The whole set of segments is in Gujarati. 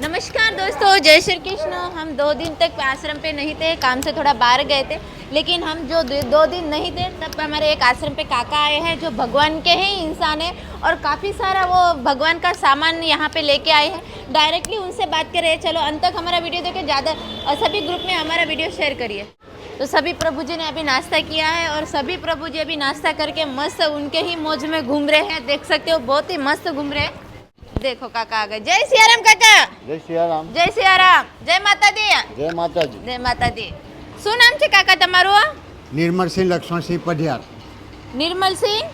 नमस्कार दोस्तों, जय श्री कृष्ण। हम 2 दिन तक आश्रम पे नहीं थे, काम से थोड़ा बाहर गए थे, लेकिन हम जो 2 दिन नहीं थे तब हमारे एक आश्रम पे काका आए हैं जो भगवान के ही इंसान है और काफ़ी सारा वो भगवान का सामान यहाँ पे लेके आए हैं। डायरेक्टली उनसे बात करें। चलो अंत तक हमारा वीडियो देखें, ज़्यादा सभी ग्रुप में हमारा वीडियो शेयर करिए। तो सभी प्रभु जी ने अभी नाश्ता किया है और सभी प्रभु जी अभी नाश्ता करके मस्त उनके ही मौज में घूम रहे हैं। देख सकते हो, बहुत ही मस्त घूम रहे हैं। देखो काका आ गए। जय सियाराम काका। जय सियाराम। जय सियाराम। जय माता दी। जय माताजी। जय माता दी। શું નામ છે કાકા તમારું? નિર્મલસિંહ લક્ષ્મણસિંહ પઢિયાર. નિર્મલસિંહ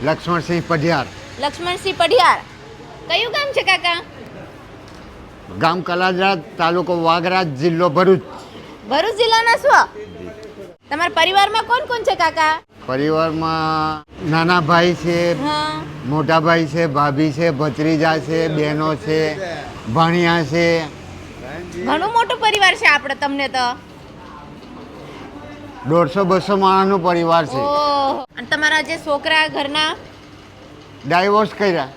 લક્ષ્મણસિંહ પઢિયાર. લક્ષ્મણસિંહ પઢિયાર. કયું ગામ છે કાકા? ગામ કલાદરા, તાલુકો વાગરા, જિલ્લો ભરૂચ. ભરૂચ જિલ્લાના છો? તમારા પરિવારમાં કોણ કોણ છે કાકા? પરિવારમાં નાના ભાઈ છે, હા, મોટા ભાઈ છે, ભાભી છે, ભત્રીજા છે, બહેનો છે, ભાણિયા છે. ઘણું મોટું પરિવાર છે આપણે તમને તો. 150-200 માણસનો પરિવાર છે. ઓહ, અને તમારા જે છોકરા ઘરના ડાયવોર્સ કર્યા.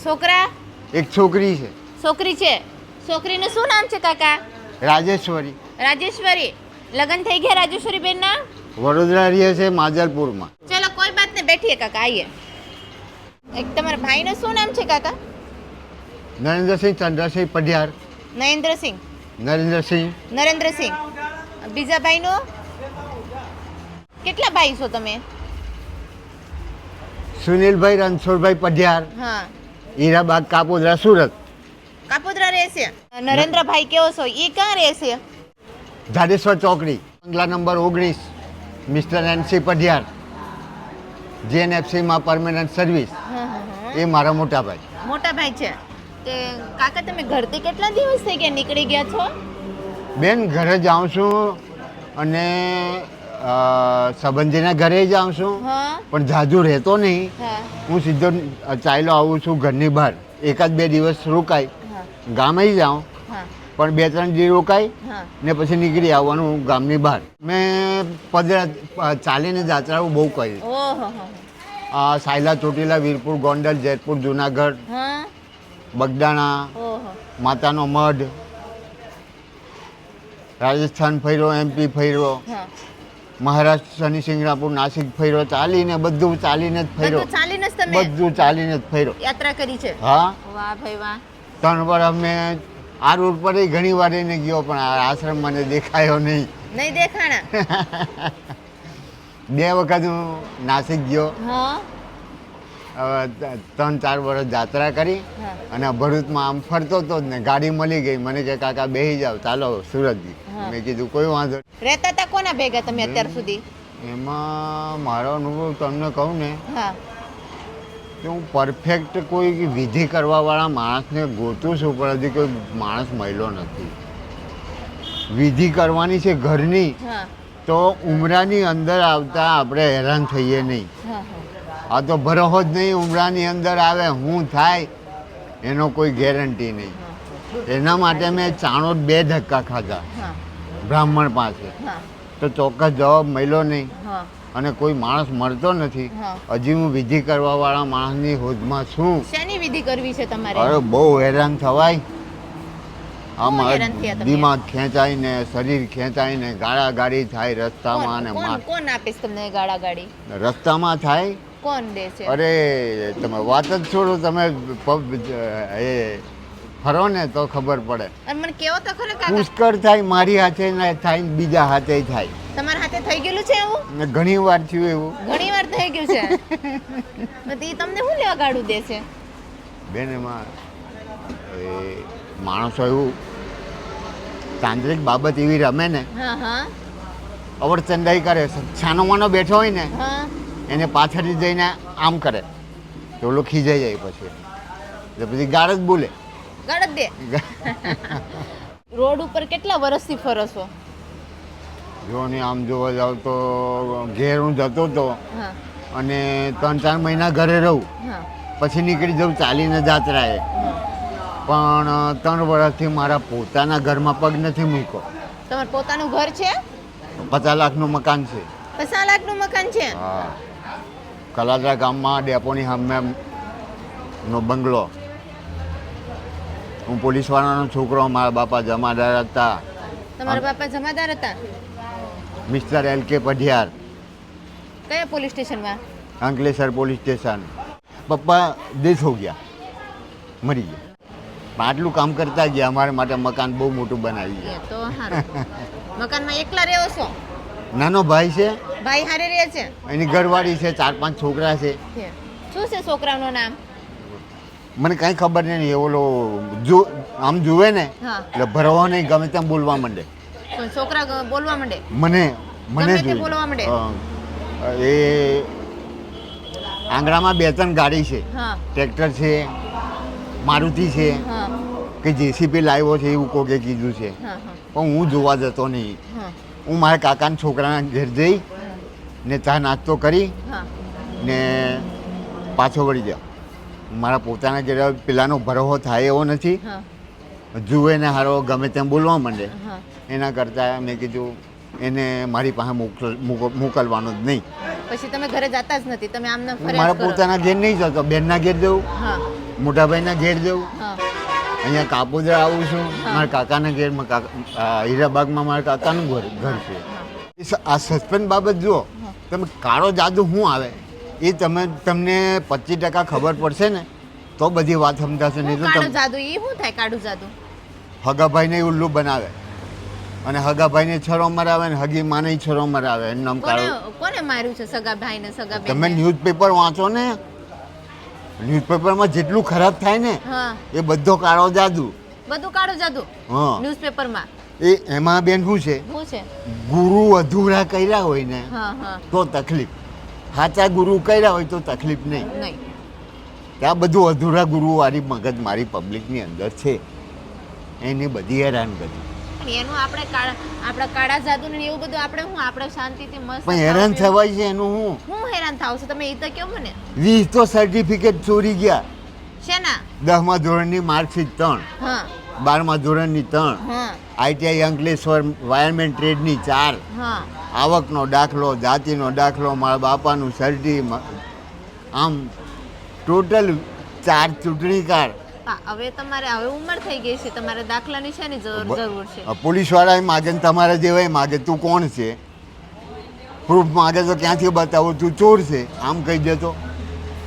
છોકરા એક છોકરી છે, છોકરી છે. છોકરીનું શું નામ છે કાકા? રાજેશ્વરી. રાજેશ્વરી. લગ્ન થઈ ગયા રાજેશ્વરી બેનના? વડોદરા રહે છે, માજલપુરમાં. चलो कोई बात नहीं, बैठिए काका, आइए। एक तुम्हारे भाई ने શું નામ છે કાકા? નરેન્દ્રસિંહ ચંદ્રસિંહ પઢિયાર. નરેન્દ્રસિંહ. નરેન્દ્રસિંહ. નરેન્દ્રસિંહ. બીજા ભાઈનો? કેટલા ભાઈ છો તમે? સુનિલભાઈ રણછોડભાઈ પઢિયાર, હા. હીરાબાગ, કાપોદ્રા, સુરત. કાપોદ્રા રહે છે. નરેન્દ્રભાઈ કેવો છો? એ ક્યાં રહે છે? જાડેશ્વર ચોકડી, બંગલા નંબર 19. મિસ્ટર એનસી પઢિયાર, જેએનએફસીમાં પરમેનન્ટ સર્વિસ. એ મારા મોટા ભાઈ. મોટા ભાઈ છે. તે કાકા તમે ઘરથી કેટલા દિવસ થઈ ગયા નીકળી ગયા છો? બેન, ઘરે જાઉં છું અને સંબંધીના ઘરે જાઉં છું, હા. પણ જાજુ રહેતો નહીં. હા. હું સીધો ચાલ્યો આવું છું ઘરની બહાર. 1-2 દિવસ રોકાય, હા. ગામે જાઉં, હા. પણ 2-3 દિવસ રોકાય હા. ને પછી નીકળી આવવાનું ગામની બહાર. મેં ચાલીને જાત્રાઓ બહુ કરી. ઓહો હો. સાયલા, ચોટીલા, વીરપુર, ગોંડલ, જેતપુર, જુનાગઢ, હા. બગદાણા, ઓહો. માતાનો મઢ, રાજસ્થાન ફર્યો, એમપી ફર્યો, હા. મહારાષ્ટ્ર, શનિ સિંગણાપુર, નાસિક ફર્યો. ચાલીને બધું ચાલીને જ ફર્યો. બધું ચાલીને જ તમે બધું ચાલીને જ ફર્યો. યાત્રા કરી છે? હા, વાહ ભાઈ વાહ. 3 વાર અમે આ રોડ પર ઘણી વાર એને ગયો, પણ આ આશ્રમ મને દેખાયો નહીં. નહીં દેખાણા? 2 વખત હું નાસિક ગયો. હા. 3-4 વર્ષ જાત્રા કરી હા. અને ભરૂચમાં આમ ફરતો હતો જ ને ગાડી મળી ગઈ. મને કે કાકા બેસી જાવ, ચાલો સુરત. હા. મેં કીધું કોઈ વાંધો નહીં. રહેતા હતા કોના ભેગા તમે અત્યાર સુધી? એમાં મારો અનુભવ તમને કહું ને હા. કે હું પરફેક્ટ કોઈ વિધિ કરવાવાળા માણસને ગોતું છું, પણ હજી કોઈ માણસ મળ્યો નથી. વિધિ કરવાની છે ઘરની, હા. તો ઉમરાની અંદર આવતા આપણે હેરાન થઈએ નહીં. હા. હા. આ તો ભરોહો જ નહીં, ઉમરાની અંદર આવે હું થાય એનો કોઈ ગેરંટી નહીં. એના માટે મેં ચાણોદ 2 ધક્કા ખાધા હા. બ્રાહ્મણ પાસે, હા. તો ચોક્કસ જવાબ મળ્યો નહીં હા. અને કોઈ માણસ મળતો નથી. હા. હજી હું વિધિ કરવાવાળા માણસની હોદમાં છું. શેની વિધિ કરવી છે તમારે? અરે બહુ હેરાન થવાય. આમાં હેરાન થયા તમે? દિમાગ ખેંચાય ને, શરીર ખેંચાય ને, ગાળાગાળી થાય રસ્તામાં ને કોણ આપીશ તમને ગાળા ગાડી? રસ્તામાં થાય. કોણ દે છે? અરે તમે વાત જ છોડો, તમે એ ફરો ને તો ખબર પડે. અને મને કેવો તો ખરો કાકા. પુષ્કળ થાય, મારી હાથે ને થાય ને બીજા હાથે થાય. તમારા હાથે થઈ ગયેલું છે એવું? ને ઘણી વાર થયું એવું. ઘણી વાર થઈ ગયું છે. તો ઈ તમને શું લેવા ગાડું દે છે? બેન, એમાં એ માણસો એવું તાંત્રિક બાબત એવી રમે ને, હા. હા. અવરચંદાઈ કરે. છાનો માનો બેઠો હોય ને હા. એને પાછળથી જઈને આમ કરે તો ઓલો ખીજાઈ જાય પછી, એટલે પછી ગાળ જ બોલે. ગાળ જ દે. રોડ ઉપર કેટલા વર્ષથી ફરો છો? જો ને આમ જોવા જાવ તો ઘેર હું જતો હતો હા. અને 3-4 મહિના ઘરે રહું, હા. પછી નીકળી જાઉં ચાલીને જાત્રાએ. પણ 3 વર્ષથી મારા પોતાના ઘરમાં પગ નથી મૂક્યો. તમારું પોતાનું ઘર છે? 50 લાખનું મકાન છે. 50 લાખનું મકાન છે? હા, કલાદરા ગામમાં ડેપોની સામે નો બંગલો. હું પોલીસવાળાનો છોકરો, મારા બાપા જમાદાર હતા, તમારા બાપા જમાદાર હતા? મિસ્ટર LK પઢિયાર, કયા પોલીસ સ્ટેશનમાં? Ankleshwar police station. પપ્પા ડેથ હો ગયા, મરી ગયા. પણ આટલું કામ કરતા ગયા, અમારા માટે મકાન બહુ મોટું બનાવી ગયા. એ તો હારું. મકાનમાં એકલા રહો છો? નાનો ભાઈ છે, ભાઈ હારે રહે છે? એની ઘરવાળી છે, 4-5 છોકરા છે. શું છે છોકરાનું નામ? મને કાંઈ ખબર નહીં. ઓલો જો આમ જુએ ને હા. એટલે ભરવા નહીં, ગમે તેમ બોલવા માંડે. પણ છોકરા બોલવા માંડે? મને ગમે તે જોઈને. બોલવા માંડે? એ આંગણામાં 2-3 ગાડી છે, હા ટ્રેક્ટર છે, મારુતિ છે, હા કે JCB લાવ્યો છે એવું કોકે કીધું છે. હા હા પણ હું જોવા જતો નહીં. હા હું મારા કાકાના છોકરાના ઘેર જઈ ને ચા નાસ્તો કરી હા ને પાછો વળી જાઉં. મારા પોતાના ઘેર પેલાનો ભરોસો થાય એવો નથી. હા જુએ ને હારો ગમે તેમ બોલવા માંડે. હા એના કરતાં મેં કીધું એને મારી પાસે મોકલવાનો જ નહીં. પછી તમે ઘરે જતા જ નથી, તમે આમને હું ફરિયાદ મારા કરો? પોતાના ઘેર નહીં જતો, બેનના ઘેર જવું, હા મોટા ભાઈના ઘેર જવું, હા અહીંયા કાપોદરા આવું છું, હા. મારા કાકાના ઘેર, હીરાબાગમાં મારા કાકાનું ઘર છે. આ સસ્પેન્સ બાબત જુઓ, તમે કાળો જાદુ શું આવે એ તમને 25% ખબર પડશે ને તો બધી વાત સમજાશે. નહીં તો કાળું તમે જાદુ એ શું થાય? કાળું જાદુ હગાભાઈને ઉલ્લુ બનાવે અને હગાભાઈને છરો મરાવે ને હગી માને છરો મરાવે. એનું નામ કાળું. કોને માર્યું છે? સગા ભાઈ ને સગા બેન? તમે ન્યૂઝપેપર વાંચો ને, ન્યૂઝપેપરમાં જેટલું ખરાબ થાય ને હા એ બધો કાળો જાદુ. બધું કાળું જાદુ હા ન્યૂઝપેપરમાં? એમાં બેન શું છે, શું છે? ગુરુ અધૂરા કર્યા હોય ને હા હા તો તકલીફ, સાચા ગુરુ કર્યા હોય તો તકલીફ નહીં. નહીં. ત્યાં બધું અધૂરા ગુરુવાળી મગજ મારી પબ્લિકની અંદર છે, એની બધી હેરાન કરી. પણ એનું આપણે આપણા કાળા જાદુ ને એવું બધું આપણે શાંતિથી મસ્ત પણ હેરાન થવાય છે એનું હું હેરાન થાવ છું? તમે એ તો કહો મને. 20 તો સર્ટિફિકેટ ચોરી ગયા. શેના? 10મા ધોરણની માર્કશીટ 3, હા 12મા ધોરણની 3, હા ITI અંકલેશ્વર વાયરમેન ટ્રેડની 4, હા આવકનો દાખલો, જાતિનો દાખલો, મારા બાપાનું સર્ટી, આમ ટોટલ 4 ચૂંટણી કાર્ડ. હવે તમારે હવે ઉંમર થઈ ગઈ છે, તમારે દાખલાની છે ને જરૂર છે. પોલીસવાળા માગે ને તમારા જેવાય માગે તું કોણ છે, પ્રૂફ માગે તો ક્યાંથી બતાવો તું ચોર છે, આમ કહી દેતો.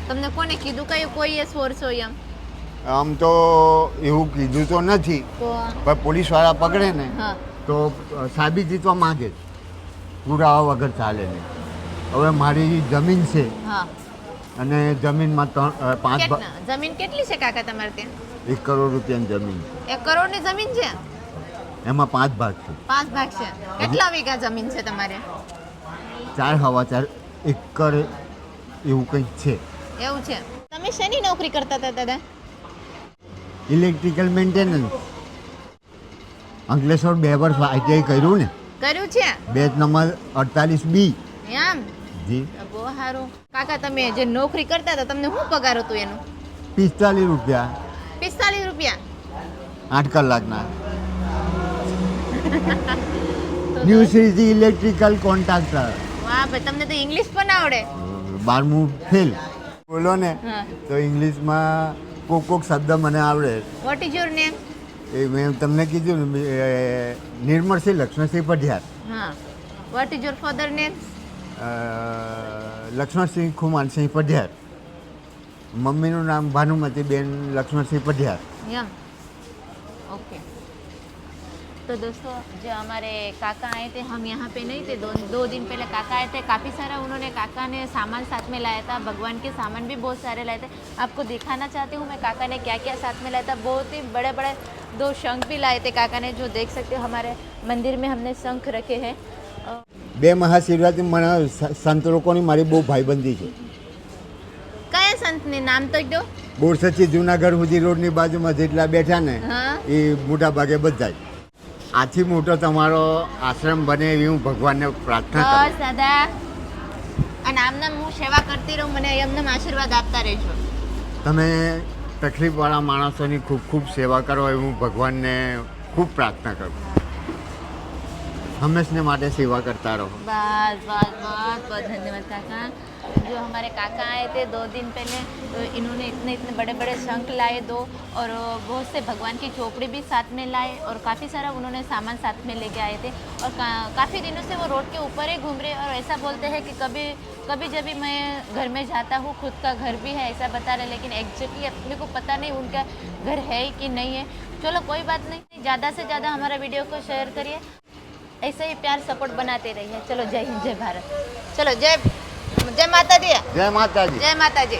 તમને કોને કીધું? કયું કોઈએ સોરસો એમ? આમ તો એવું કીધું તો નથી, તો પણ પોલીસવાળા પકડે ને હા તો સાબિતી તો માગે જ, પુરાવા વગર ચાલે નહીં. હવે મારી જમીન છે હા અને જમીનમાં 5 જમીન કેટલી છે કાકા તમારે ત્યાં? 1 કરોડ રૂપિયાની જમીન છે. 1 કરોડની જમીન છે? એમાં 5 ભાગ છે. 5 ભાગ છે. કેટલા વીઘા જમીન છે તમારે? 4.25 એકર એવું કંઈક છે. એવું છે. તમે શેની નોકરી કરતા હતા દાદા? Electrical maintenance. અંકલેશ્વર 2 વર્ષ ITI કર્યું ને, કર્યું છે? Batch number 48B. એમ? જી. બહુ સારું. કાકા તમે જે નોકરી કરતા હતા તમને શું પગાર હતું એનું? 45 રૂપિયા. 45 રૂપિયા? 8 કલાકના. New city electrical contractor. વાહ ભાઈ, તમને તો ઇંગ્લિશ પણ આવડે. 12મું ફેલ બોલો ને હા. તો ઇંગ્લિશમાં કોક શબ્દ મને આવડે. What is your name? એ મેં તમને કીધું ને, નિર્મળસિંહ લક્ષ્મણસિંહ પઢિયાર. હા. What is your father name? Laxmansinh Khumansinh Padhiyar. મમ્મીનું નામ ભાનુમતીબેન લક્ષ્મણસિંह पढ़ियार. यम ओके. तो दोस्तों जो हमारे काका आए थे, हम यहाँ पे नहीं थे, 2 दिन पहले काका आए थे. काफ़ी सारा उन्होंने काका ने सामान साथ में लाया था. भगवान के सामान भी बहुत सारे लाए थे. आपको दिखाना चाहती हूँ मैं काका ने क्या क्या साथ में लाया था. बहुत ही बड़े बड़े 2 शंख भी लाए थे काका ने, जो देख सकते हो हमारे मंदिर में हमने शंख रखे हैं. 2 મહાશિવરાત્રી મને સંત લોકોની મારી બહુ ભાઈબંધી છે. કયા સંતને નામ તો દો? બોરસદથી જુનાગઢ સુધી રોડની બાજુમાં જેટલા બેઠા ને હા એ મોટા ભાગે બધા જ. આથી મોટો તમારો આશ્રમ બને એવી હું ભગવાનને પ્રાર્થના કરું. બસ દાદા, અને આમને હું સેવા કરતી રહું, મને એમને આશીર્વાદ આપતા રહેજો. તમે તકલીફવાળા માણસોની ખૂબ ખૂબ સેવા કરો એવી હું ભગવાનને ખૂબ પ્રાર્થના કરું. હંમેશને માટે સેવા કરતા રહો. બસ બસ બસ બસ ધન્યવાદ કાકા. जो हमारे काका आए थे 2 दिन पहले, तो इन्होंने इतने इतने बड़े बड़े शंख लाए 2, और बहुत से भगवान की चोपड़ी भी साथ में लाए, और काफ़ी सारा उन्होंने सामान साथ में लेके आए थे। और काफ़ी दिनों से वो रोड के ऊपर ही घूम रहे, और ऐसा बोलते हैं कि कभी कभी जब भी मैं घर में जाता हूँ, खुद का घर भी है ऐसा बता रहे, लेकिन एग्जैक्टली अपने को पता नहीं उनका घर है कि नहीं है। चलो कोई बात नहीं, ज़्यादा से ज़्यादा हमारा वीडियो को शेयर करिए, ऐसे ही प्यार सपोर्ट बनाते रहिए। चलो जय हिंद जय भारत, चलो जय जय माता दी, जय माताजी। जय माता जी।